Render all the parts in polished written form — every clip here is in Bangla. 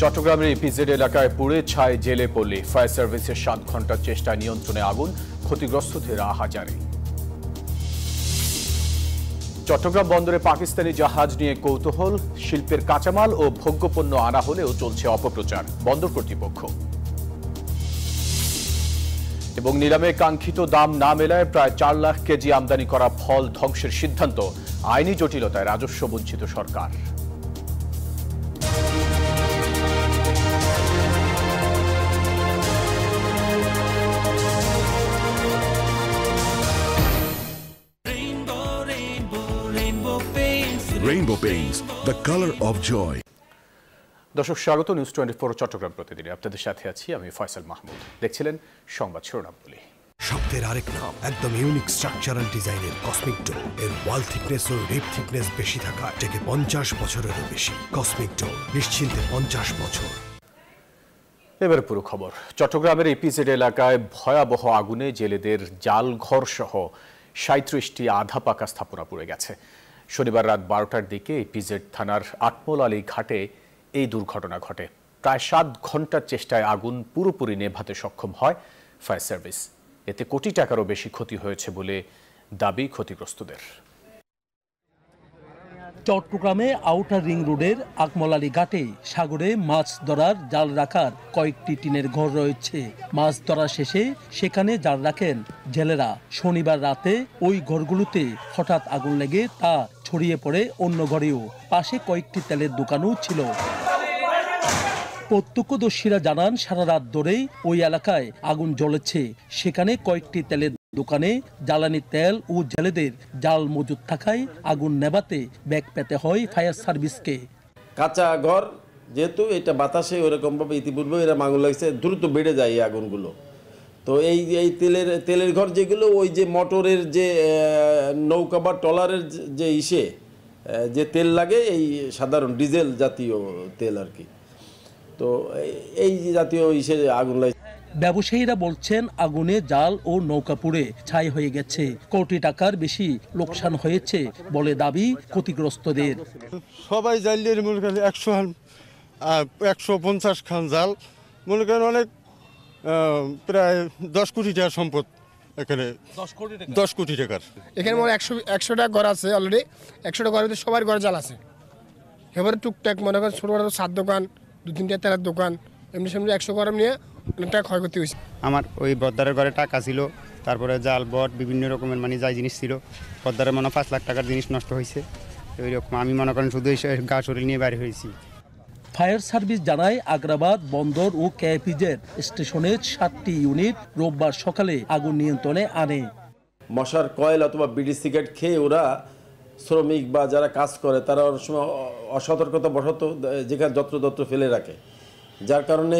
চট্টগ্রামের ইপিজেড এলাকায় পুড়ে ছাই জেলে পল্লী। ফায়ার সার্ভিসের 7 ঘন্টার চেষ্টায় নিয়ন্ত্রণে আগুন, ক্ষতিগ্রস্তদের হাজারে। চট্টগ্রাম বন্দরে পাকিস্তানি জাহাজ নিয়ে কৌতূহল, শিল্পের কাঁচামাল ও ভোগ্যপণ্য আনা হলেও চলছে অপপ্রচার বন্দর কর্তৃপক্ষ। এবং নিলামে কাঙ্ক্ষিত দাম না মেলায় প্রায় 4 লাখ কেজি আমদানি করা ফল ধ্বংসের সিদ্ধান্ত, আইনি জটিলতায় রাজস্ব বঞ্চিত সরকার। Rainbow Paints, the color of joy. দর্শক স্বাগত নিউজ 24 চট্টগ্রাম প্রতিদিনে আপনাদের সাথে আছি আমি ফয়সাল মাহমুদ। দেখছিলেন সংবাদ শিরোনামগুলি। শব্দের আরেক নাম, একদম ইউনিক স্ট্রাকচারাল ডিজাইনের কসমিক ডো। এর ওয়াল থিকনেস ও রিপ থিকনেস বেশি থাকা থেকে 50 বছরেরও বেশি। কসমিক ডো, নিশ্চিন্তে 50 বছর। এবার পুরো খবর। চট্টগ্রামের ইপিজেড এলাকায় ভয়াবহ আগুনে জেলেদের জাল ঘর সহ 37টি আধা পাকা স্থাপনা পুড়ে গেছে। শনিবার রাত 12টার দিকে ইপিজেড থানার আটমোল আলী ঘাটে এই দুর্ঘটনা ঘটে। প্রায় 7 ঘন্টার চেষ্টায় আগুন পুরোপুরি নেভাতে সক্ষম হয় ফায়ার সার্ভিস। এতে কোটি টাকারও বেশি ক্ষতি হয়েছে বলে দাবি ক্ষতিগ্রস্তদের। চট্টগ্রামে আউটার রিং রোডের আকমল আলী ঘাটে সাগরে মাছ ধরার জাল রাখার কয়েকটি টিনের ঘর রয়েছে। মাছ ধরা শেষে সেখানে জাল রাখেন জেলেরা। শনিবার রাতে ওই ঘরগুলোতে হঠাৎ আগুন লেগে তা ছড়িয়ে পড়ে অন্য ঘরেও। পাশে কয়েকটি তেলের দোকানও ছিল। প্রত্যক্ষদর্শীরা জানান সারা রাত ধরেই ওই এলাকায় আগুন জ্বলেছে। সেখানে কয়েকটি তেলের দোকানে জ্বালানি তেল ও জেলেদের জাল মজুদ থাকায় আগুন নেভাতে ব্যাগ পেতে হয় ফায়ার সার্ভিসকে। কাঁচা ঘর যেহেতু এটা বাতাসে ওরকমভাবে ইতিপূর্বে এরা আগুন লাগছে, দ্রুত বেড়ে যায় এই আগুনগুলো। তো এই তেলের ঘর যেগুলো ওই যে মোটরের যে নৌকা বা ট্রলারের যে যে তেল লাগে, এই সাধারণ ডিজেল জাতীয় তেল আর কি। তো এই জাতীয় আগুন লাগে। ব্যবসায়ীরা বলছেন আগুনে জাল ও নৌকা পুড়ে ছাই হয়ে গেছে। কোটি টাকার বেশি লোকসান হয়েছে বলে দাবি ক্ষতিগ্রস্তদের। সবাই জালিয়ে মনে করেন 150 খান জাল, মনে করেন অনেক প্রায় 10 কোটি টাকার সম্পদ এখানে। 10 কোটি টাকার এখানে মনে 100টা ঘর আছে অলরেডি। 100টা ঘরের ভিতরে সবার ঘরে জাল আছে। এবারে টুকটাক মনে করেন ছোটো বড় 7 দোকান, 2-3টা তেলের দোকান, এমনি সেমনি 100 ঘর নিয়ে অনেকটা ক্ষয়ক্ষতি হয়েছে। আমার ওই বদ্দারের ঘরে টাকা ছিল, তারপরে জাল বট বিভিন্ন রকমের মানে যাই জিনিস ছিল। বদ্দারের মনে 5 লাখ টাকার জিনিস নষ্ট হয়েছে। ওই রকম আমি মনে করেন শুধু গা শরীর নিয়ে বাইরে হয়েছি। ফায়ার সার্ভিস জানায় আগ্রাবাদ বন্দর ও কেপিজেড স্টেশনের 7টি ইউনিট রোববার সকালে আগুন নিয়ন্ত্রণে আনে। মশার কয়েল অথবা বিড়ি সিগারেট খেয়ে ওরা শ্রমিক বা যারা কাজ করে তারা অনেক সময় অসতর্কতা বশত যেখানে যত্রতত্র ফেলে রাখে, যার কারণে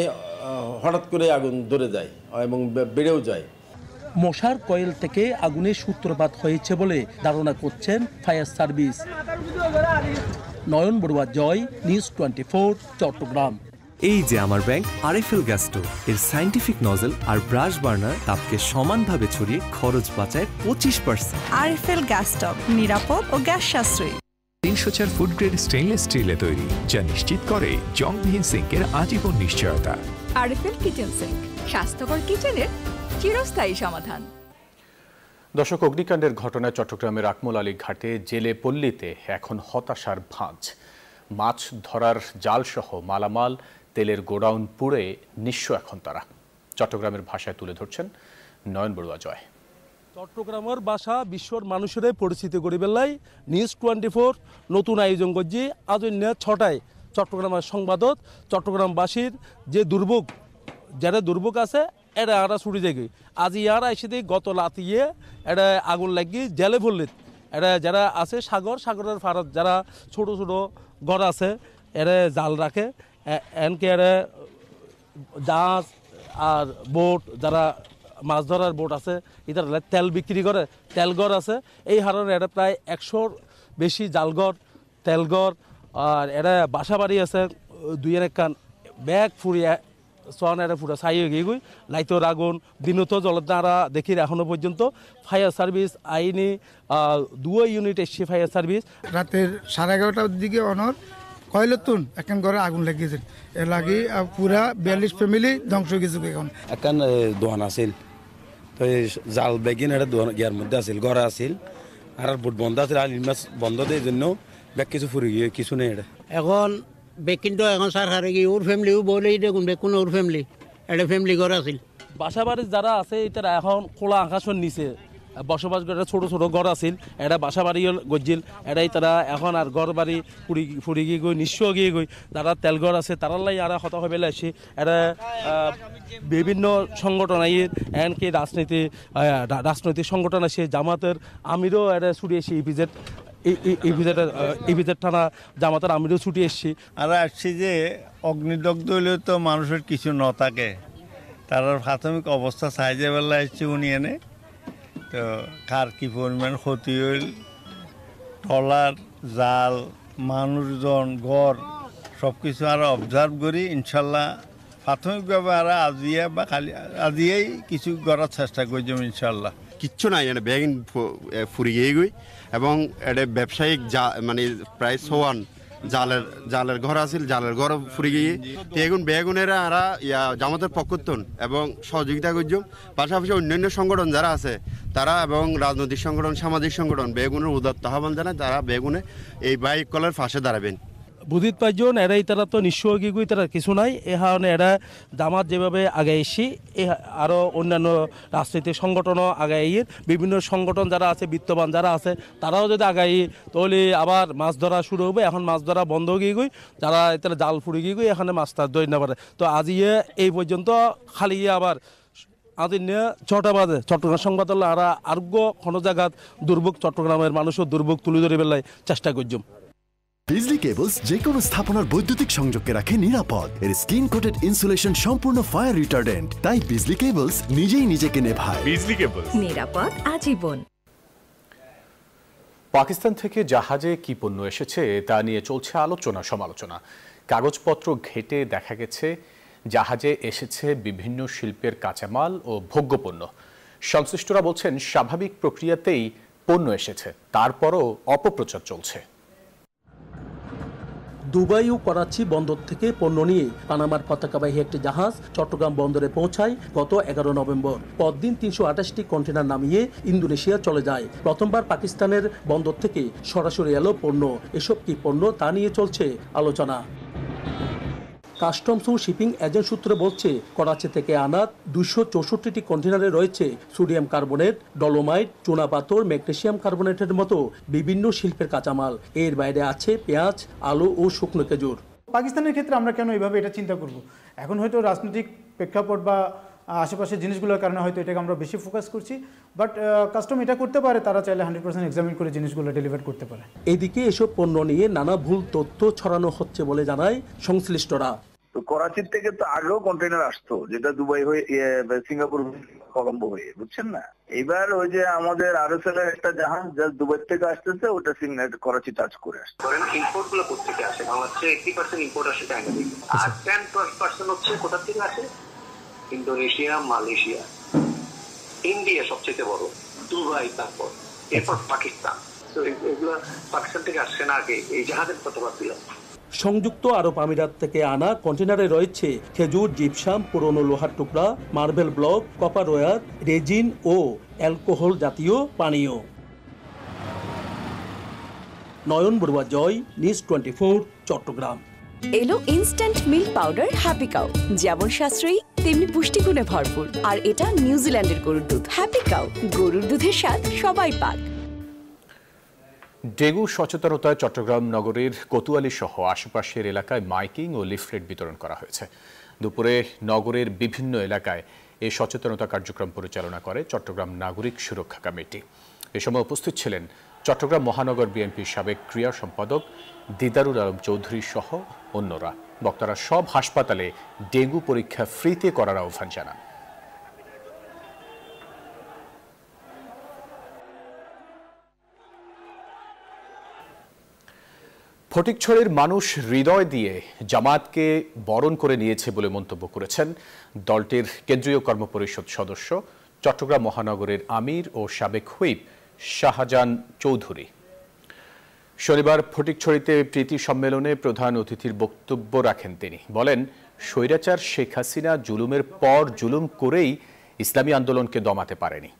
হঠাৎ করে আগুন ধরে যায় এবং বেড়েও যায়। মশার কয়েল থেকে আগুনের সূত্রপাত হয়েছে বলে ধারণা করছেন ফায়ার সার্ভিস। নয়ন বড়ুয়া, জয়, নিউজ 24 চট্টগ্রাম। এই যে আমার ব্যাংক আরএফএল গ্যাস স্টোভ, এর সায়েন্টিফিক নজল আর ব্রাশ বার্নার তাপকে সমানভাবে ছড়িয়ে খরচ বাঁচায় 25%। আরএফএল গ্যাস স্টোভ নিরাপদ ও গ্যাস সাশ্রয়ী। 304 ফুড গ্রেড স্টেইনলেস স্টিলে তৈরি, যা নিশ্চিত করে জংবিহীন সিঙ্কের আজীবন নিশ্চয়তা। আরএফএল কিচেন সিঙ্ক, স্বাস্থ্যকর কিচেনের চিরস্থায়ী সমাধান। দর্শক, অগ্নিকাণ্ডের ঘটনায় চট্টগ্রামের আকমল আলী ঘাটে জেলে পল্লীতে এখন হতাশার ভাঁজ। মাছ ধরার জাল সহ মালামাল, তেলের গোডাউন পুড়ে নিঃস্ব এখন তারা। চট্টগ্রামের ভাষায় তুলে ধরছেন নয়ন বড়ুয়া, জয়। চট্টগ্রামের ভাষা বিশ্বর মানুষের পরিচিতি করে বেলায় নিউজ 24 নতুন আয়োজন করছি। আজ 6টায় চট্টগ্রামের সংবাদত চট্টগ্রামবাসীর যে দুর্ভোগ, যারা দুর্ভোগ আছে এটা আরা ছুটি যায়। আজ ইয়ারা এসে গত রাতিয়ে এটা আগুন লাগিয়ে জেলে পড়লে এটা যারা আছে সাগরের ফারত যারা ছোট ছোট ঘর আছে এরা জাল রাখে। এনকে এরা জাহাজ আর বোট, যারা মাছ ধরার বোট আছে এটার তেল বিক্রি করে, তেলঘর আছে। এই হারের এটা প্রায় 100-র বেশি জালঘর, তেলঘর, আর এটা বাসা বাড়ি আছে 2-1 কান ব্যাগ ফুরিয়ে সোয়ানের পুরো ছাই হয়ে গিয়ে লাইটর আগুন দিনত জলের দ্বারা দেখি এখনো পর্যন্ত। ফায়ার সার্ভিস আইনি 2 ইউনিট এসছে ফায়ার সার্ভিস। রাতের 11:30টার দিকে অনর কয়লতুন এখন ঘরে আগুন লাগিয়েছে এর লাগে পুরা 42 ফ্যামিলি ধ্বংস হয়ে গেছে এখন এখন দোকান আছিল তো এই জাল বেগিন এটা দোকান ইয়ার মধ্যে আছিল ঘরে আছিল আর বুট বন্ধ আছিল আর মাছ বন্ধ দেওয়ার জন্য ব্যাগ কিছু ফুরি গিয়ে কিছু নেই এটা এখন বেকিনটা এখন সরকারে কি ওর ফ্যামিলিও বলেই দেখুন বেকুন ওর ফ্যামিলি একটা ফ্যামিলি ঘর আছিল বাসা বাড়ির যারা আছে তারা এখন খোলা আকাশের নিচে বসবাস করে ছোট ছোট ঘর আছিল এটা বাসা বাড়ি গজ্জিল এটাই তারা এখন আর ঘর বাড়ি ফুরি গিয়ে গই নিঃস্ব গিয়ে গই যারা তেলঘর আছে তারার লাই আর হত হয়ে আসি এটা বিভিন্ন সংগঠন আইয়ের এমনকি রাজনৈতিক সংগঠন আছে জামাতের আমিরও এটা ছুটি এসে ইপিজেড থানা জামাতের আমিরও ছুটি এসছি আর আসছি যে অগ্নিদগ্ধ হলেও তো মানুষের কিছু ন থাকে তার প্রাথমিক অবস্থা সাইজে বেলা আসছে উনি এনে তো কার কি পরিমাণ ক্ষতি হইল ট্রলার জাল মানুষজন ঘর সব কিছু আর অবজার্ভ করি ইনশাল্লাহ প্রাথমিকভাবে আর আজিয়া বা খালি আজিয়াই কিছু করার চেষ্টা করছিলাম ইনশাল্লাহ কিচ্ছু নাই এটা ব্যাগিন ফুরি গিয়ে গই এবং এটা ব্যবসায়িক মানে প্রায় সোয়ান জালের ঘর আছিল জালের ঘর ফুরি গিয়ে এখন বেগুনেরা আরা জামাতের পক্ষতন এবং সহযোগিতা করছ পাশাপাশি অন্যান্য সংগঠন যারা আছে তারা এবং রাজনৈতিক সংগঠন সামাজিক সংগঠন বেগুনের উদাত্ত আহ্বান জানায় তারা বেগুনে এই বাইক কলের পাশে দাঁড়াবেন বুধিত পাইজন এরাই তারা তো নিঃস্ব গিয়ে তারা কিছু নাই এ কারণে এরা জামাত যেভাবে আগে এসি আরও অন্যান্য রাজনৈতিক সংগঠনও আগাই বিভিন্ন সংগঠন যারা আছে বিত্তবান যারা আছে তারাও যদি আগাই তাহলে আবার মাছ ধরা শুরু হবে এখন মাছ ধরা বন্ধ গিয়ে গই যারা তারা জাল ফুড়ে গিয়ে গই এখানে মাছ তার ধরে না পারে তো আজ এই পর্যন্ত খালি আবার আজ 6টা বাজে চট্টগ্রাম সংবাদদাতা আর আরোগ্য কোনো জায়গা দুর্ভোগ চট্টগ্রামের মানুষও দুর্ভোগ তুলে ধরে বেলায় চেষ্টা করছুম বিজলি কেবলস যে কোনো স্থাপনার বৈদ্যুতিক সংযোগকে রাখে নিরাপদ এর স্কিন কোটেড ইনসুলেশন সম্পূর্ণ ফায়ার রিটার্ডেন্ট তাই বিজলি কেবলস নিজেই নিজেকে নেভায় বিজলি কেবলস নিরাপদ আজীবন পাকিস্তান থেকে জাহাজে কি পণ্য এসেছে তা নিয়ে চলছে আলোচনা সমালোচনা কাগজপত্র ঘেটে দেখা গেছে জাহাজে এসেছে বিভিন্ন শিল্পের কাঁচামাল ও ভোগ্যপণ্য সংশ্লিষ্টরা বলছেন স্বাভাবিক প্রক্রিয়াতেই পণ্য এসেছে তারপরও অপপ্রচার চলছে দুবাই ও করাচি বন্দর থেকে পণ্য নিয়ে পানামার পতাকাবাহী একটি জাহাজ চট্টগ্রাম বন্দরে পৌঁছায় গত 11 নভেম্বর পরদিন 328টি কন্টেনার নামিয়ে ইন্দোনেশিয়া চলে যায় প্রথমবার পাকিস্তানের বন্দর থেকে সরাসরি এলো পণ্য এসব কি পণ্য তা নিয়ে চলছে আলোচনা কাস্টমস ও শিপিং এজেন্ট সূত্র বলছে করাচি থেকে আনা 264টি কন্টেনারে রয়েছে সোডিয়াম কার্বনেট ডলোমাইট চুনাপাথর ম্যাগনেসিয়াম কার্বনেটের মতো বিভিন্ন শিল্পের কাঁচামাল এর বাইরে আছে পেঁয়াজ আলু ও শুকনো খেজুর পাকিস্তানের ক্ষেত্রে আমরা কেন এইভাবে এটা চিন্তা করব এখন হয়তো রাজনৈতিক প্রেক্ষাপট বা আশেপাশের জিনিসগুলোর কারণে হয়তো এটাকে আমরা বেশি ফোকাস করছি বাট কাস্টম এটা করতে পারে তারা চাইলে 100% এক্সামিন করে জিনিসগুলো ডেলিভার করতে পারে এদিকে এসব পণ্য নিয়ে নানা ভুল তথ্য ছড়ানো হচ্ছে বলে জানায় সংশ্লিষ্টরা তো করাচির থেকে তো আগেও কন্টেনার আসতো যেটা দুবাই হয়ে সিঙ্গাপুর কলম্বো হয়ে বুঝছেন না এবার ওই যে আমাদের আরএসএল এর একটা জাহাজ যা দুবাই থেকে আসতেছে ওটা করাচি টাচ করে আসছে ধরেন ইম্পোর্ট গুলো কোথেকে আসে বাংলাদেশে 80% ইম্পোর্ট আসে চায়না থেকে আর 10% হচ্ছে কোথা থেকে আসে ইন্দোনেশিয়া মালয়েশিয়া ইন্ডিয়া সবচেয়ে বড় দুবাই তারপর এরপর পাকিস্তান তো এগুলো পাকিস্তান থেকে আসছে না আগে এই জাহাজের প্রতিবাদ দিলাম সংযুক্ত আরব আমিরাত থেকে আনা কন্টেনারে রয়েছে খেজুর জিপসাম পুরনো লোহার টুকরা marble block copper wire resin ও অ্যালকোহল জাতীয় পানীয় নয়ন বড়ুয়া জয় নিউজ 24 চট্টগ্রাম এলো instant milk powder happy cow যেমন সাশ্রয়ী তেমনি পুষ্টিগুণে ভরপুর আর এটা নিউজিল্যান্ডের গরুর দুধ হ্যাপি কাউ গরুর দুধের স্বাদ সবাই পাক ডেঙ্গু সচেতনতায় চট্টগ্রাম নগরীর কোতোয়ালি সহ আশেপাশের এলাকায় মাইকিং ও লিফলেট বিতরণ করা হয়েছে দুপুরে নগরের বিভিন্ন এলাকায় এই সচেতনতা কার্যক্রম পরিচালনা করে চট্টগ্রাম নাগরিক সুরক্ষা কমিটি এ সময় উপস্থিত ছিলেন চট্টগ্রাম মহানগর বিএনপির সাবেক ক্রীড়া সম্পাদক দিদারুল আলম চৌধুরী সহ অন্যরা বক্তারা সব হাসপাতালে ডেঙ্গু পরীক্ষা ফ্রিতে করার আহ্বান জানান ফটিকছড়ির মানুষ হৃদয় দিয়ে জামাতকে বরণ করে নিয়েছে বলে মন্তব্য করেছেন দলটির কেন্দ্রীয় কর্মপরিষদ সদস্য চট্টগ্রাম মহানগরের আমির ও সাবেক হুইপ শাহজাহান চৌধুরী শনিবার ফটিকছড়িতে প্রীতি সম্মেলনে প্রধান অতিথির বক্তব্য রাখেন তিনি। বলেন, স্বৈরাচার শেখ হাসিনা জুলুমের পর জুলুম করেই ইসলামী আন্দোলনকে দমাতে পারেনি।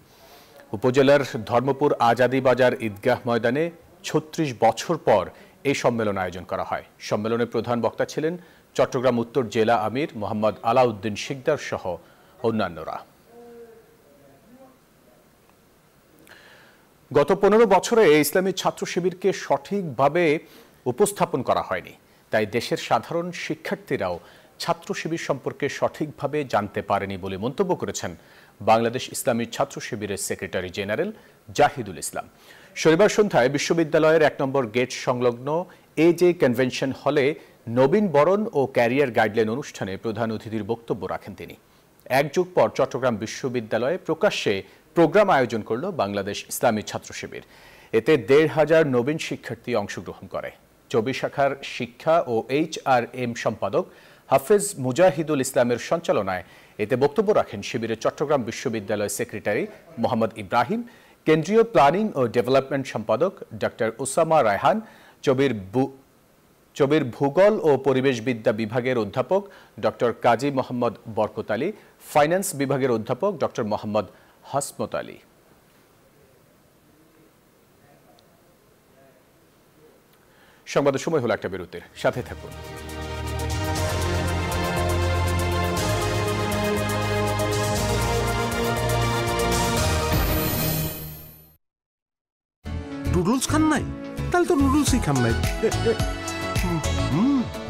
উপজেলার ধর্মপুর আজাদি বাজার ঈদগাহ ময়দানে ৩৬ বছর পর এই সম্মেলন আয়োজন করা হয়। সম্মেলনে প্রধান বক্তা ছিলেন চট্টগ্রাম উত্তর জেলা আমির মোহাম্মদ আলাউদ্দিন শিকদার সহ অন্যান্যরা। গত ১৫ বছরে ইসলামী ছাত্র শিবিরকে সঠিকভাবে উপস্থাপন করা হয়নি, তাই দেশের সাধারণ শিক্ষার্থীরাও ছাত্র শিবির সম্পর্কে সঠিকভাবে জানতে পারেনি বলে মন্তব্য করেছেন বাংলাদেশ ইসলামী ছাত্র শিবিরের সেক্রেটারি জেনারেল জাহিদুল ইসলাম। শনিবার সন্ধ্যায় বিশ্ববিদ্যালয়ের ১ নম্বর গেট সংলগ্ন এজে কনভেনশন হলে নবীন বরণ ও ক্যারিয়ার গাইডলাইন অনুষ্ঠানে প্রধান অতিথির বক্তব্য রাখেন তিনি। এক যুগ পর চট্টগ্রাম বিশ্ববিদ্যালয়ে প্রকাশ্যে প্রোগ্রাম আয়োজন করল বাংলাদেশ ইসলামী ছাত্র শিবির। এতে ১৫০০ নবীন শিক্ষার্থী অংশগ্রহণ করে। চবি শাখার শিক্ষা ও HRM সম্পাদক হাফেজ মুজাহিদুল ইসলামের সঞ্চালনায় এতে বক্তব্য রাখেন শিবিরের চট্টগ্রাম বিশ্ববিদ্যালয় সেক্রেটারি মোহাম্মদ ইব্রাহিম, কেন্দ্রীয় প্ল্যানিং ও ডেভেলপমেন্ট সম্পাদক ডক্টর ওসামা রায়হান, চবির ভূগোল ও পরিবেশবিদ্যা বিভাগের অধ্যাপক ডক্টর কাজী মোহাম্মদ বরকত আলী, ফাইন্যান্স বিভাগের অধ্যাপক ডক্টর মোহাম্মদ হাসমত আলী। সংবাদের সময় হলো একটা বিরতির, সাথে থাকুন। নুডলস খান নাই? তাহলে তো নুডলসই খান নাই।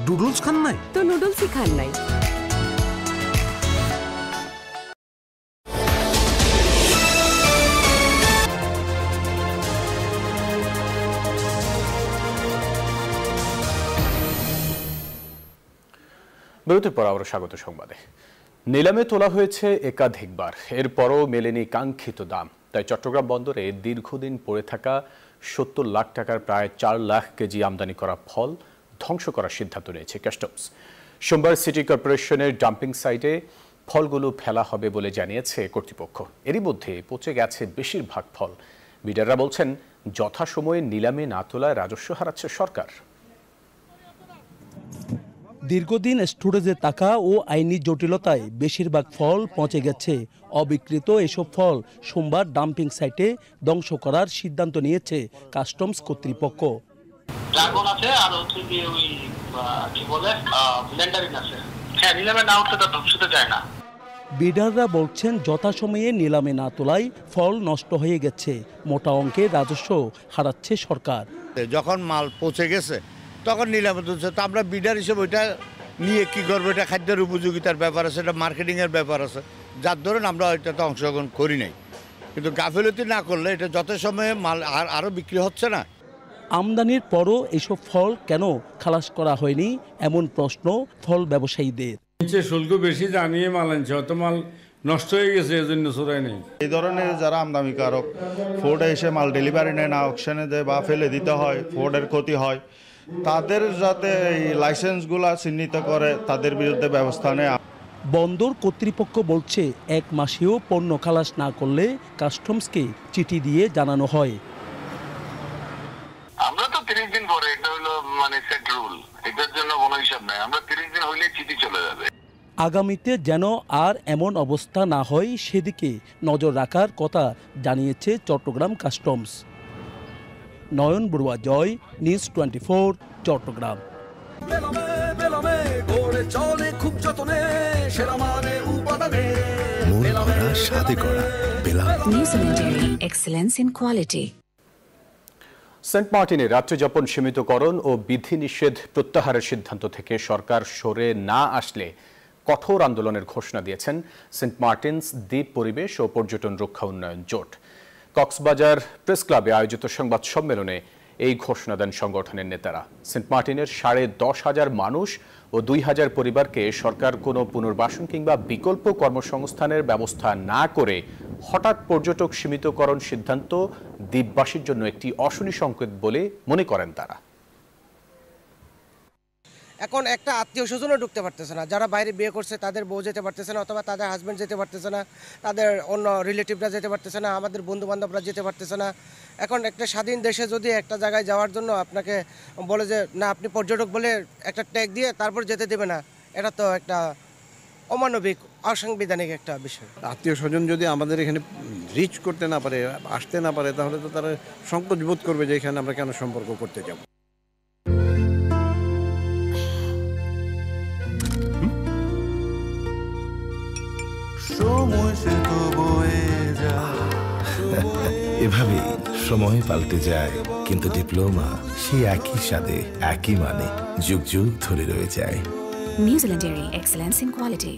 নুডলস খান নাই তো নুডলসই খান নাই। বিরতির পর আবারও স্বাগত সংবাদে। নিলামে তোলা হয়েছে একাধিকবার, এরপরও মেলেনি কাঙ্ক্ষিত দাম। তাই চট্টগ্রাম বন্দরে দীর্ঘদিন পড়ে থাকা ৭০ লাখ টাকার প্রায় ৪ লাখ কেজি আমদানি করা ফল ধ্বংস করার সিদ্ধান্ত নিয়েছে কাস্টমস। সোমবার সিটি কর্পোরেশনের ডাম্পিং সাইটে ফলগুলো ফেলা হবে বলে জানিয়েছে কর্তৃপক্ষ। এরই মধ্যে পচে গেছে বেশিরভাগ ফল। বিডাররা বলছেন, যথাসময়ে নিলামে না তোলায় রাজস্ব হারাচ্ছে সরকার। দীর্ঘদিন স্টোরেজে থাকা ও আইনি জটিলতায় বেশিরভাগ ফল পচে গেছে। অবিকৃত এসব ফল সোমবার ডাম্পিং সাইটে ধ্বংস করার সিদ্ধান্ত নিয়েছে কাস্টমস কর্তৃপক্ষ। ড্রাগন আছে আর হচ্ছে যে ওই কি বলে ল্যান্ডারিন আছে। হ্যাঁ, নিলামে না উঠলে তো ধ্বংসতে যায় না। বিডাররা বলছেন, যথাসময়ে নিলামে না তোলায় ফল নষ্ট হয়ে গেছে। মোটা অঙ্কের রাজস্ব হারাচ্ছে সরকার। যখন মাল পচে গেছে তখন নিলামে তুলছে, তো আমরা বিডার হিসেবে ওইটা নিয়ে কী করবো? এটা খাদ্যের উপযোগিতার ব্যাপার আছে, এটা মার্কেটিংয়ের ব্যাপার আছে, যার ধরুন আমরা ওইটাতে অংশগ্রহণ করি নাই। কিন্তু গাফিলতি না করলে এটা যথাসময়ে মাল আরও বিক্রি হচ্ছে না। আমদানির পরও এসব ফল কেন খালাস করা হয়নি, এমন প্রশ্ন ফল ব্যবসায়ীদের। শুল্ক বেশি জানিয়ে মাল আনছে, হয়তো মাল নষ্ট হয়ে গেছে, এজন্য চোরাই নেই। এই ধরনের যারা আমদানিকারক ফোর্ডে এসে মাল ডেলিভারি নেয় না, অকশনে দেয় বা ফেলে দিতে হয়, ফোর্ডের ক্ষতি হয়, তাদের যাতে এই লাইসেন্সগুলা চিহ্নিত করে তাদের বিরুদ্ধে ব্যবস্থা নেয়। বন্দর কর্তৃপক্ষ বলছে, 1 মাসেও পণ্য খালাস না করলে কাস্টমসকে চিঠি দিয়ে জানানো হয়। আমরা তো 30 দিন পরে, এটা হলো মানে সেট রুল, এটার জন্য কোনো হিসাব নাই। আমরা 30 দিন হইলে চিঠি চলে যাবে। আগামীতে যেন আর এমন অবস্থা না হয় সেদিকে নজর রাখার কথা জানিয়েছে চট্টগ্রাম কাস্টমস। নয়ন বড়ুয়া জয়, নিউজ 24, চট্টগ্রাম। সেন্ট মার্টিনে রাত্রিযাপন সীমিতকরণ ও বিধিনিষেধ প্রত্যাহারের সিদ্ধান্ত থেকে সরকার সরে না আসলে কঠোর আন্দোলনের ঘোষণা দিয়েছেন সেন্ট মার্টিনস দ্বীপ পরিবেশ ও পর্যটন রক্ষা উন্নয়ন জোট। কক্সবাজার প্রেস ক্লাবে আয়োজিত সংবাদ সম্মেলনে এই ঘোষণা দেন সংগঠনের নেতারা। সেন্ট মার্টিনের 10,500 মানুষ ও 2,000 পরিবারকে সরকার কোনো পুনর্বাসন কিংবা বিকল্প কর্মসংস্থানের ব্যবস্থা না করে হঠাৎ পর্যটক সীমিতকরণ সিদ্ধান্ত দ্বীপবাসীর জন্য একটি অশনি সংকেত বলে মনে করেন তারা। এখন একটা আত্মীয় স্বজনও ঢুকতে পারতেছে না, যারা বাইরে বিয়ে করছে তাদের বউ যেতে পারতেছে না, অথবা তাদের হাজব্যান্ড যেতে পারতেছে না, তাদের অন্য রিলেটিভরা যেতে পারতেছে না, আমাদের বন্ধু বান্ধবরা যেতে পারতেছে না। এখন একটা স্বাধীন দেশে যদি একটা জায়গায় যাওয়ার জন্য আপনাকে বলে যে না আপনি পর্যটক বলে একটা ট্যাগ দিয়ে তারপর যেতে দেবে না, এটা তো একটা অমানবিক অসাংবিধানিক একটা বিষয়। আত্মীয় স্বজন যদি আমাদের এখানে রিচ করতে না পারে, আসতে না পারে, তাহলে তো তারা সংকোচ বোধ করবে যে এখানে আমরা কেন সম্পর্ক করতে যাব। এভাবে সময় পাল্টে যায়, কিন্তু ডিপ্লোমা সেই একই স্বাদে একই মানে যুগ যুগ ধরে রয়ে যায়। নিউজিল্যান্ডের এক্সেলেন্স ইন কোয়ালিটি।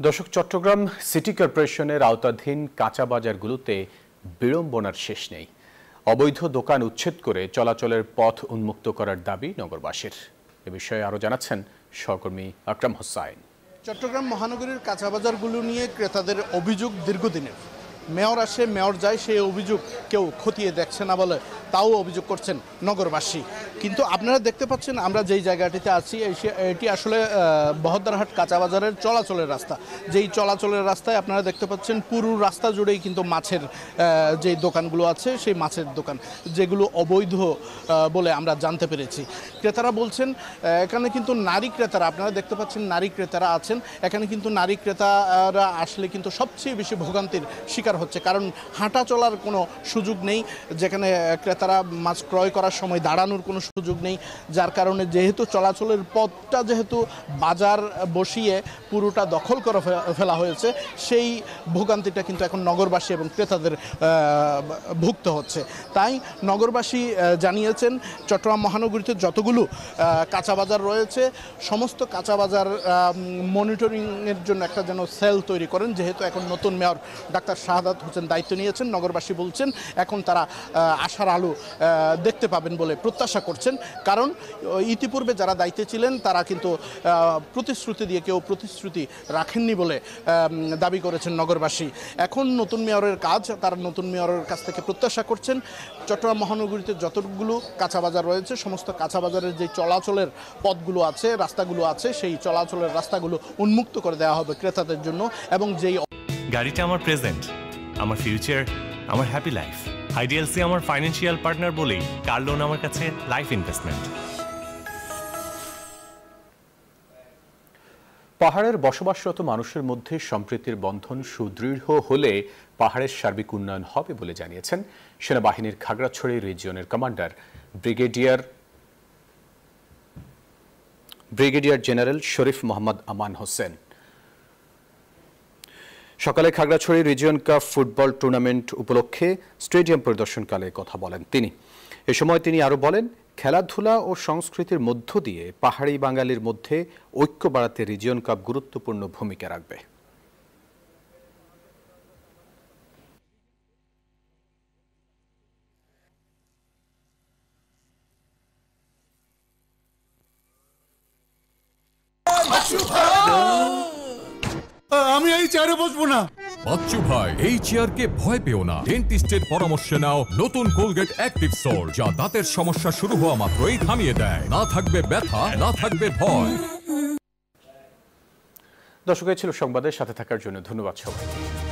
দর্শক, চট্টগ্রাম সিটি কর্পোরেশনের আওতাধীন কাঁচা বাজারগুলোতে বিড়ম্বনার শেষ নেই। অবৈধ দোকান উচ্ছেদ করে চলাচলের পথ উন্মুক্ত করার দাবি নগরবাসীর। এ বিষয়ে আরও জানাচ্ছেন সহকর্মী আকরাম হোসাইন। চট্টগ্রাম মহানগরীর কাঁচা বাজারগুলো নিয়ে ক্রেতাদের অভিযোগ দীর্ঘদিনের। মেয়র আসে মেয়র যায়, সেই অভিযোগ কেউ খতিয়ে দেখছে না বলে তাও অভিযোগ করছেন নগরবাসী। কিন্তু আপনারা দেখতে পাচ্ছেন আমরা যেই জায়গাটিতে আছি এটি আসলে বহদ্দারহাট কাঁচা বাজারের চলাচলের রাস্তা। যেই চলাচলের রাস্তায় আপনারা দেখতে পাচ্ছেন পুরো রাস্তা জুড়েই কিন্তু মাছের যেই দোকানগুলো আছে সেই মাছের দোকান, যেগুলো অবৈধ বলে আমরা জানতে পেরেছি। ক্রেতারা বলছেন এখানে কিন্তু নারী ক্রেতারা, আপনারা দেখতে পাচ্ছেন নারী ক্রেতারা আছেন, এখানে কিন্তু নারী ক্রেতারা আসলে কিন্তু সবচেয়ে বেশি ভোগান্তির শিকার হচ্ছে, কারণ হাঁটা চলার কোনো সুযোগ নেই। যেখানে ক্রেতারা মাছ ক্রয় করার সময় দাঁড়ানোর কোনো সুযোগ নেই, যার কারণে যেহেতু চলাচলের পথটা যেহেতু বাজার বসিয়ে পুরোটা দখল করে ফেলা হয়েছে, সেই ভোগান্তিটা কিন্তু এখন নগরবাসী এবং ক্রেতাদের ভুগতে হচ্ছে। তাই নগরবাসী জানিয়েছেন চট্টগ্রাম মহানগরীতে যতগুলো কাঁচা বাজার রয়েছে সমস্ত কাঁচা বাজার মনিটরিংয়ের জন্য একটা যেন সেল তৈরি করেন। যেহেতু এখন নতুন মেয়র ডাক্তার শাহাদাত হোসেন দায়িত্ব নিয়েছেন, নগরবাসী বলছেন এখন তারা আশার আলো দেখতে পাবেন বলে প্রত্যাশা করছেন। কারণ ইতিপূর্বে যারা দায়িত্বে ছিলেন তারা কিন্তু প্রতিশ্রুতি দিয়ে কেউ প্রতিশ্রুতি রাখেননি বলে দাবি করেছেন নগরবাসী। এখন নতুন মেয়রের কাজ, তারা নতুন মেয়রের কাছ থেকে প্রত্যাশা করছেন চট্টগ্রাম মহানগরীতে যতগুলো কাঁচা বাজার রয়েছে সমস্ত কাঁচা বাজারের যে চলাচলের পথগুলো আছে, রাস্তাগুলো আছে, সেই চলাচলের রাস্তাগুলো উন্মুক্ত করে দেওয়া হবে ক্রেতাদের জন্য। এবং যেই গাড়িটা আমার প্রেজেন্ট, আমার ফিউচার, আমার হ্যাপি লাইফ। আইডিএলসি আমার ফাইন্যান্সিয়াল পার্টনার বলেই কার লোন আমার কাছে লাইফ ইনভেস্টমেন্ট। পাহাড়ের বসবাসরত মানুষের মধ্যে সম্প্রীতির বন্ধন সুদৃঢ় হলে পাহাড়ের সার্বিক উন্নয়ন হবে বলে জানিয়েছেন সেনাবাহিনীর খাগড়াছড়ি রিজিয়নের commander brigadier general Sharif Mohammad Aman Hossain. সকালে Khagrachhari region cup football tournament উপলক্ষে স্টেডিয়াম পরিদর্শনকালে কথা বলেন তিনি। এ সময় তিনি আরও বলেন, খেলাধুলা ও সংস্কৃতির মধ্য দিয়ে পাহাড়ি বাঙালির মধ্যে ঐক্য বাড়াতে রিজিয়ন কাপ গুরুত্বপূর্ণ ভূমিকা রাখবে। আমি এই চেয়ারে বসবো না। বাচ্চু ভাই, এই চেয়ারকে ভয় পেও না। ডেন্টিস্টের পরামর্শে নাও নতুন কোলগেট অ্যাক্টিভ সোল্ট, যা দাঁতের সমস্যা শুরু হওয়া মাত্রই থামিয়ে দেয়। না থাকবে ব্যথা, না থাকবে ভয়। দর্শক, এই ছিল সংবাদের সাথে থাকার জন্য ধন্যবাদ সবাইকে।